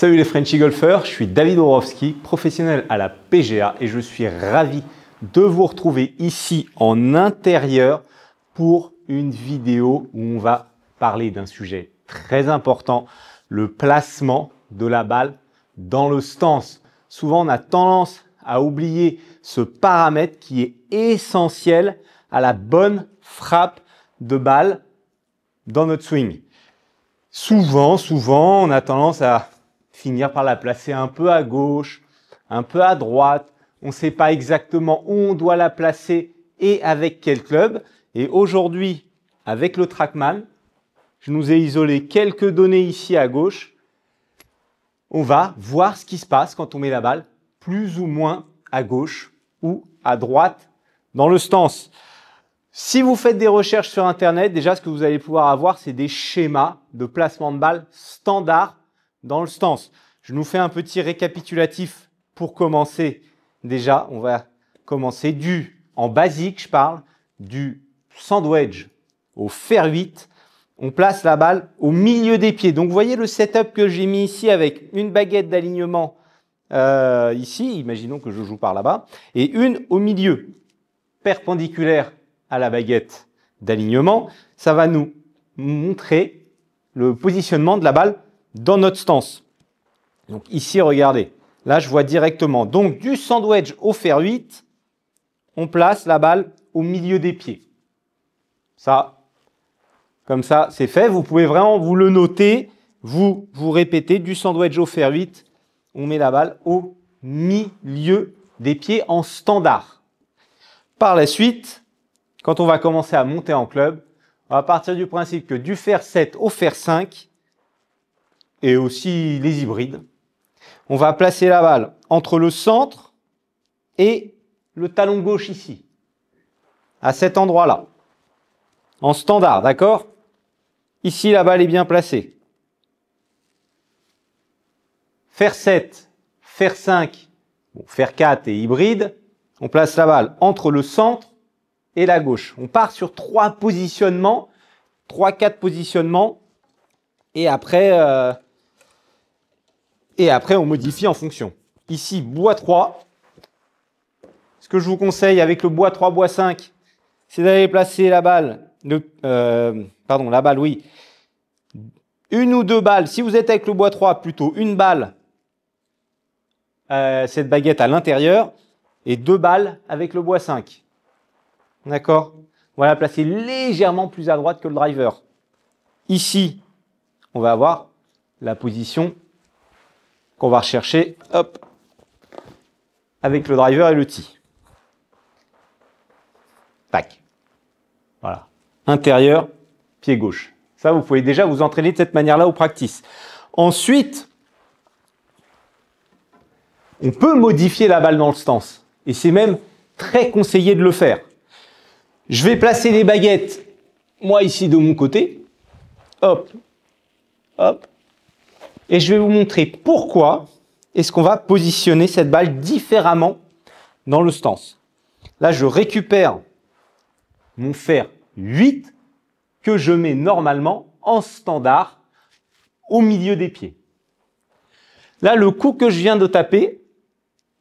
Salut les Frenchy golfeurs, je suis David Borowski, professionnel à la PGA et je suis ravi de vous retrouver ici en intérieur pour une vidéo où on va parler d'un sujet très important, le placement de la balle dans le stance. Souvent, on a tendance à oublier ce paramètre qui est essentiel à la bonne frappe de balle dans notre swing. Souvent, on a tendance à finir par la placer un peu à gauche, un peu à droite. On ne sait pas exactement où on doit la placer et avec quel club. Et aujourd'hui, avec le TrackMan, je nous ai isolé quelques données ici à gauche. On va voir ce qui se passe quand on met la balle plus ou moins à gauche ou à droite dans le stance. Si vous faites des recherches sur Internet, déjà, ce que vous allez pouvoir avoir, c'est des schémas de placement de balle standard dans le stance. Je nous fais un petit récapitulatif pour commencer. Déjà, on va commencer en basique, je parle, du sandwich au fer 8. On place la balle au milieu des pieds. Donc, vous voyez le setup que j'ai mis ici avec une baguette d'alignement ici. Imaginons que je joue par là-bas. Et une au milieu, perpendiculaire à la baguette d'alignement. Ça va nous montrer le positionnement de la balle dans notre stance. Donc ici, regardez. Là, je vois directement. Donc, du sandwich au fer 8, on place la balle au milieu des pieds. Ça, comme ça, c'est fait. Vous pouvez vraiment vous le noter. Vous répétez du sandwich au fer 8. On met la balle au milieu des pieds en standard. Par la suite, quand on va commencer à monter en club, on va partir du principe que du fer 7 au fer 5, et aussi les hybrides, on va placer la balle entre le centre et le talon gauche ici, à cet endroit-là, en standard, d'accord? Ici, la balle est bien placée. Fer 7, fer 5, fer 4 et hybride, on place la balle entre le centre et la gauche. On part sur 3 positionnements, 3-4 positionnements, et après, on modifie en fonction. Ici, bois 3. Ce que je vous conseille avec le bois 3, bois 5, c'est d'aller placer la balle, une ou deux balles. Si vous êtes avec le bois 3, plutôt une balle, cette baguette à l'intérieur, et 2 balles avec le bois 5. D'accord? On va la placer légèrement plus à droite que le driver. Ici, on va avoir la position qu'on va rechercher, hop, avec le driver et le tee. Tac. Voilà. Intérieur, pied gauche. Ça, vous pouvez déjà vous entraîner de cette manière-là au practice. Ensuite, on peut modifier la balle dans le stance. Et c'est même très conseillé de le faire. Je vais placer les baguettes, moi ici de mon côté. Hop, hop. Et je vais vous montrer pourquoi est-ce qu'on va positionner cette balle différemment dans le stance. Là, je récupère mon fer 8 que je mets normalement en standard au milieu des pieds. Là, le coup que je viens de taper,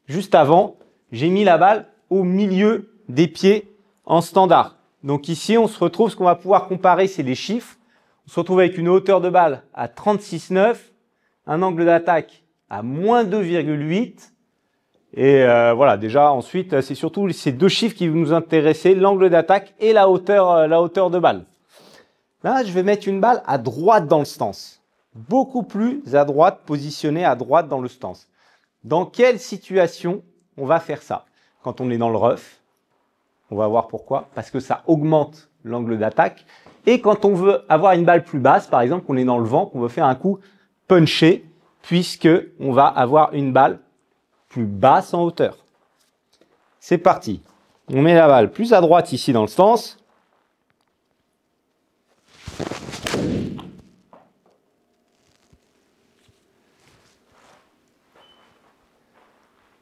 juste avant, j'ai mis la balle au milieu des pieds en standard. Donc ici, on se retrouve, ce qu'on va pouvoir comparer, c'est les chiffres. On se retrouve avec une hauteur de balle à 36,9, un angle d'attaque à moins 2,8. Et voilà, déjà, ensuite, c'est surtout ces deux chiffres qui vont nous intéresser, l'angle d'attaque et la hauteur de balle. Là, je vais mettre une balle à droite dans le stance. Beaucoup plus à droite, positionnée à droite dans le stance. Dans quelle situation on va faire ça? Quand on est dans le rough, on va voir pourquoi. Parce que ça augmente l'angle d'attaque. Et quand on veut avoir une balle plus basse, par exemple, qu'on est dans le vent, qu'on veut faire un coup punché, puisque on va avoir une balle plus basse en hauteur. C'est parti. On met la balle plus à droite ici dans le stance.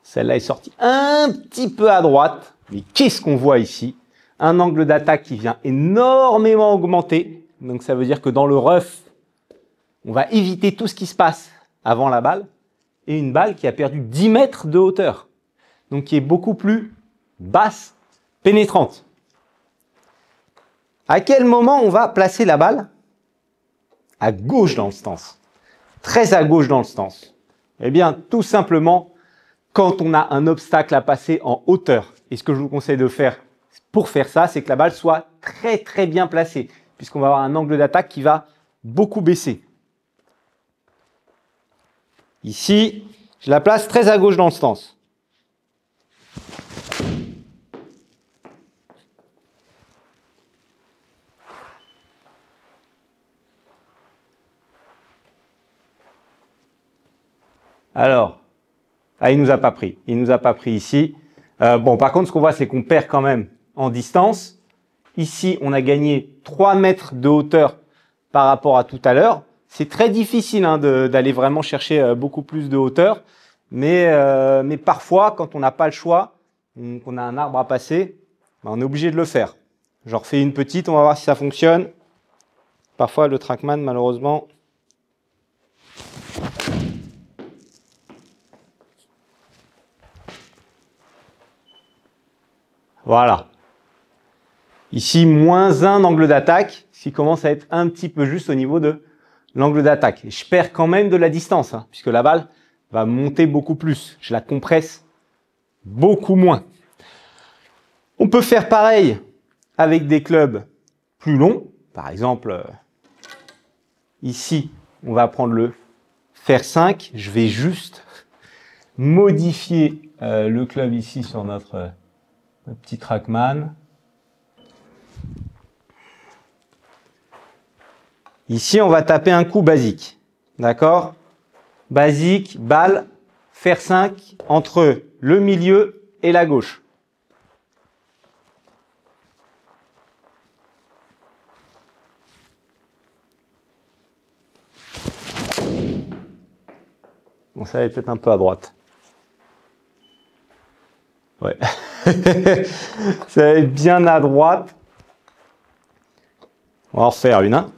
Celle-là est sortie un petit peu à droite. Mais qu'est-ce qu'on voit ici? Un angle d'attaque qui vient énormément augmenter. Donc ça veut dire que dans le rough, on va éviter tout ce qui se passe avant la balle et une balle qui a perdu 10 mètres de hauteur. Donc qui est beaucoup plus basse, pénétrante. À quel moment on va placer la balle? À gauche dans le stance. Très à gauche dans le stance. Eh bien, tout simplement, quand on a un obstacle à passer en hauteur. Et ce que je vous conseille de faire pour faire ça, c'est que la balle soit très très bien placée, puisqu'on va avoir un angle d'attaque qui va beaucoup baisser. Ici, je la place très à gauche dans le stance. Alors, il ne nous a pas pris. Il ne nous a pas pris ici. Bon, par contre, ce qu'on voit, c'est qu'on perd quand même en distance. Ici, on a gagné 3 mètres de hauteur par rapport à tout à l'heure. C'est très difficile hein, d'aller vraiment chercher beaucoup plus de hauteur. Mais parfois, quand on n'a pas le choix, qu'on a un arbre à passer, ben, on est obligé de le faire. J'en refais une petite, on va voir si ça fonctionne. Parfois, le Trackman, malheureusement... Voilà. Ici, -1 d'angle d'attaque, ce qui commence à être un petit peu juste au niveau de l'angle d'attaque. Je perds quand même de la distance, hein, puisque la balle va monter beaucoup plus. Je la compresse beaucoup moins. On peut faire pareil avec des clubs plus longs. Par exemple, ici, on va prendre le fer 5. Je vais juste modifier le club ici sur notre petit Trackman. Ici, on va taper un coup basique. D'accord? Basique, balle, fer 5 entre le milieu et la gauche. Bon, ça va être peut-être un peu à droite. Ouais. Ça va être bien à droite. On va en refaire une. Hein.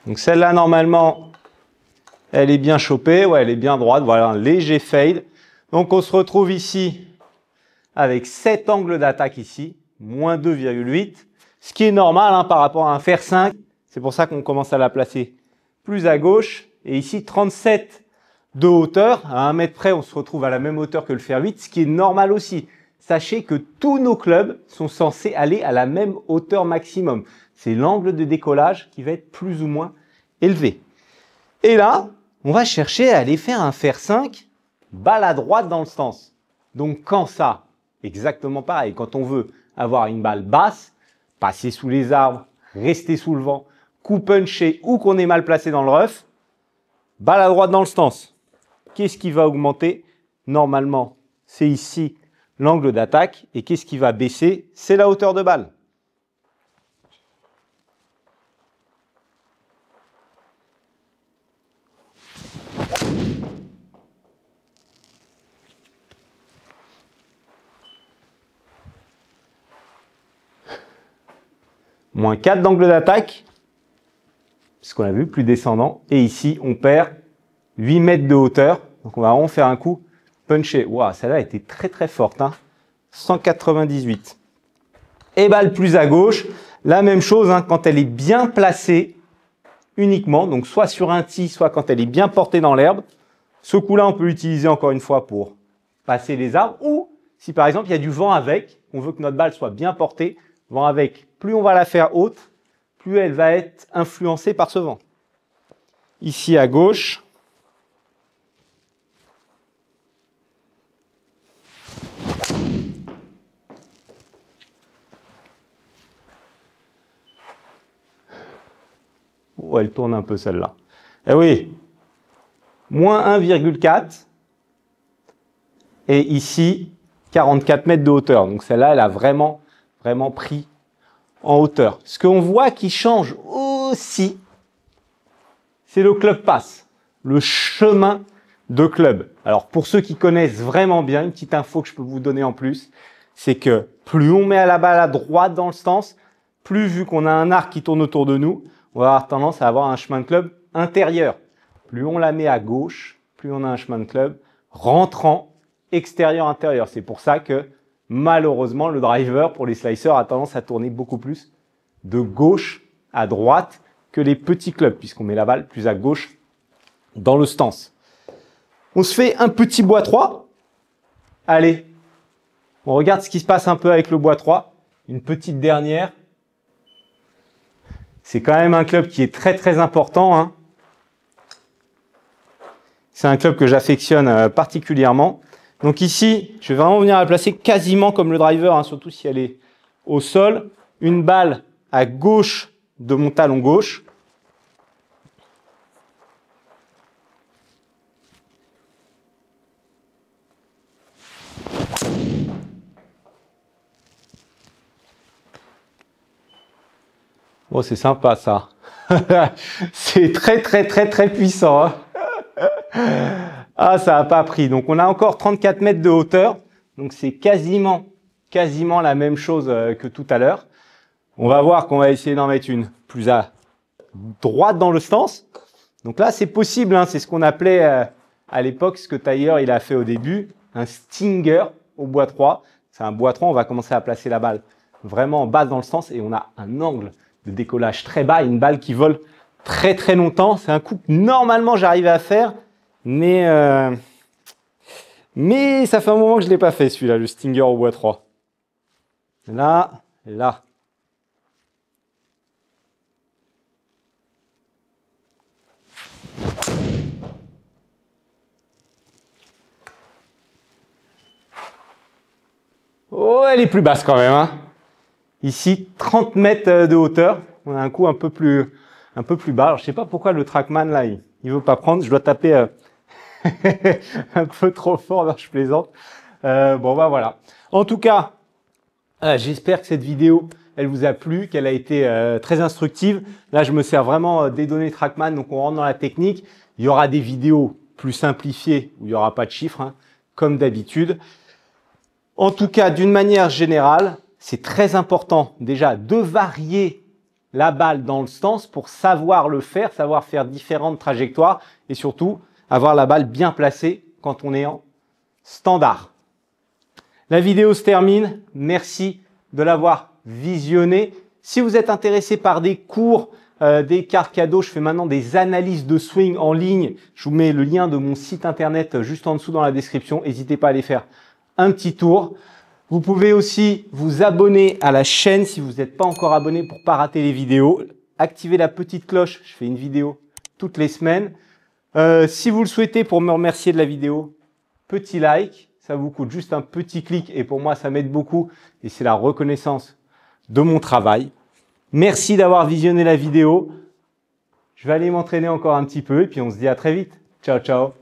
Donc celle-là, normalement, elle est bien chopée. Ouais, elle est bien droite. Voilà, un léger fade. Donc on se retrouve ici avec 7 angles d'attaque ici, moins 2,8. Ce qui est normal hein, par rapport à un fer 5. C'est pour ça qu'on commence à la placer plus à gauche. Et ici, 37 de hauteur. À 1 mètre près, on se retrouve à la même hauteur que le fer 8, ce qui est normal aussi. Sachez que tous nos clubs sont censés aller à la même hauteur maximum. C'est l'angle de décollage qui va être plus ou moins élevé. Et là, on va chercher à aller faire un fer 5, balle à droite dans le stance. Donc quand ça, exactement pareil, quand on veut avoir une balle basse, passer sous les arbres, rester sous le vent, coup punché ou qu'on est mal placé dans le rough, balle à droite dans le stance. Qu'est-ce qui va augmenter? Normalement, c'est ici l'angle d'attaque. Et qu'est-ce qui va baisser? C'est la hauteur de balle. Moins 4 d'angle d'attaque, ce qu'on a vu, plus descendant. Et ici, on perd 8 mètres de hauteur. Donc, on va vraiment faire un coup punché. Waouh, celle-là a été très très forte. Hein. 198. Et balle plus à gauche. La même chose hein, quand elle est bien placée uniquement. Donc, soit sur un tee, soit quand elle est bien portée dans l'herbe. Ce coup-là, on peut l'utiliser encore une fois pour passer les arbres. Ou si par exemple, il y a du vent avec, on veut que notre balle soit bien portée, vent avec, plus on va la faire haute, plus elle va être influencée par ce vent. Ici à gauche, oh, elle tourne un peu celle-là. Eh oui, moins 1,4 et ici 44 mètres de hauteur. Donc celle-là, elle a vraiment pris en hauteur. Ce qu'on voit qui change aussi, c'est le club pass, le chemin de club. Alors pour ceux qui connaissent vraiment bien, une petite info que je peux vous donner en plus, c'est que plus on met la balle à droite dans le stance, plus vu qu'on a un arc qui tourne autour de nous, on va avoir tendance à avoir un chemin de club intérieur. Plus on la met à gauche, plus on a un chemin de club rentrant extérieur-intérieur. C'est pour ça que malheureusement, le driver pour les slicers a tendance à tourner beaucoup plus de gauche à droite que les petits clubs, puisqu'on met la balle plus à gauche dans le stance. On se fait un petit bois 3. Allez, on regarde ce qui se passe un peu avec le bois 3. Une petite dernière. C'est quand même un club qui est très très important, hein. C'est un club que j'affectionne particulièrement. Donc ici, je vais vraiment venir la placer quasiment comme le driver, hein, surtout si elle est au sol. Une balle à gauche de mon talon gauche. Oh, c'est sympa ça. C'est très très très très puissant, hein. Ah, ça n'a pas pris. Donc, on a encore 34 mètres de hauteur. Donc, c'est quasiment la même chose que tout à l'heure. On va voir qu'on va essayer d'en mettre une plus à droite dans le stance. Donc là, c'est possible, hein. C'est ce qu'on appelait à l'époque, ce que Tyler il a fait au début, un stinger au bois 3. C'est un bois 3, on va commencer à placer la balle vraiment en bas dans le stance et on a un angle de décollage très bas, une balle qui vole très très longtemps. C'est un coup que normalement j'arrivais à faire, mais ça fait un moment que je ne l'ai pas fait celui-là, le stinger au bois 3. Là, là. Oh, elle est plus basse quand même, hein. Ici, 30 mètres de hauteur. On a un coup un peu plus bas. Alors, je sais pas pourquoi le Trackman, là, il veut pas prendre. Je dois taper un peu trop fort. Non, je plaisante. Bon, bah voilà. En tout cas, j'espère que cette vidéo, elle vous a plu, qu'elle a été très instructive. Là, je me sers vraiment des données Trackman. Donc, on rentre dans la technique. Il y aura des vidéos plus simplifiées où il n'y aura pas de chiffres, hein, comme d'habitude. En tout cas, d'une manière générale, c'est très important déjà de varier la balle dans le stance pour savoir le faire, savoir faire différentes trajectoires et surtout avoir la balle bien placée quand on est en standard. La vidéo se termine. Merci de l'avoir visionnée. Si vous êtes intéressé par des cours, des cartes cadeaux, je fais maintenant des analyses de swing en ligne. Je vous mets le lien de mon site internet juste en dessous dans la description. N'hésitez pas à aller faire un petit tour. Vous pouvez aussi vous abonner à la chaîne si vous n'êtes pas encore abonné pour ne pas rater les vidéos. Activez la petite cloche, je fais une vidéo toutes les semaines. Si vous le souhaitez pour me remercier de la vidéo, petit like, ça vous coûte juste un petit clic et pour moi ça m'aide beaucoup et c'est la reconnaissance de mon travail. Merci d'avoir visionné la vidéo. Je vais aller m'entraîner encore un petit peu et puis on se dit à très vite. Ciao, ciao.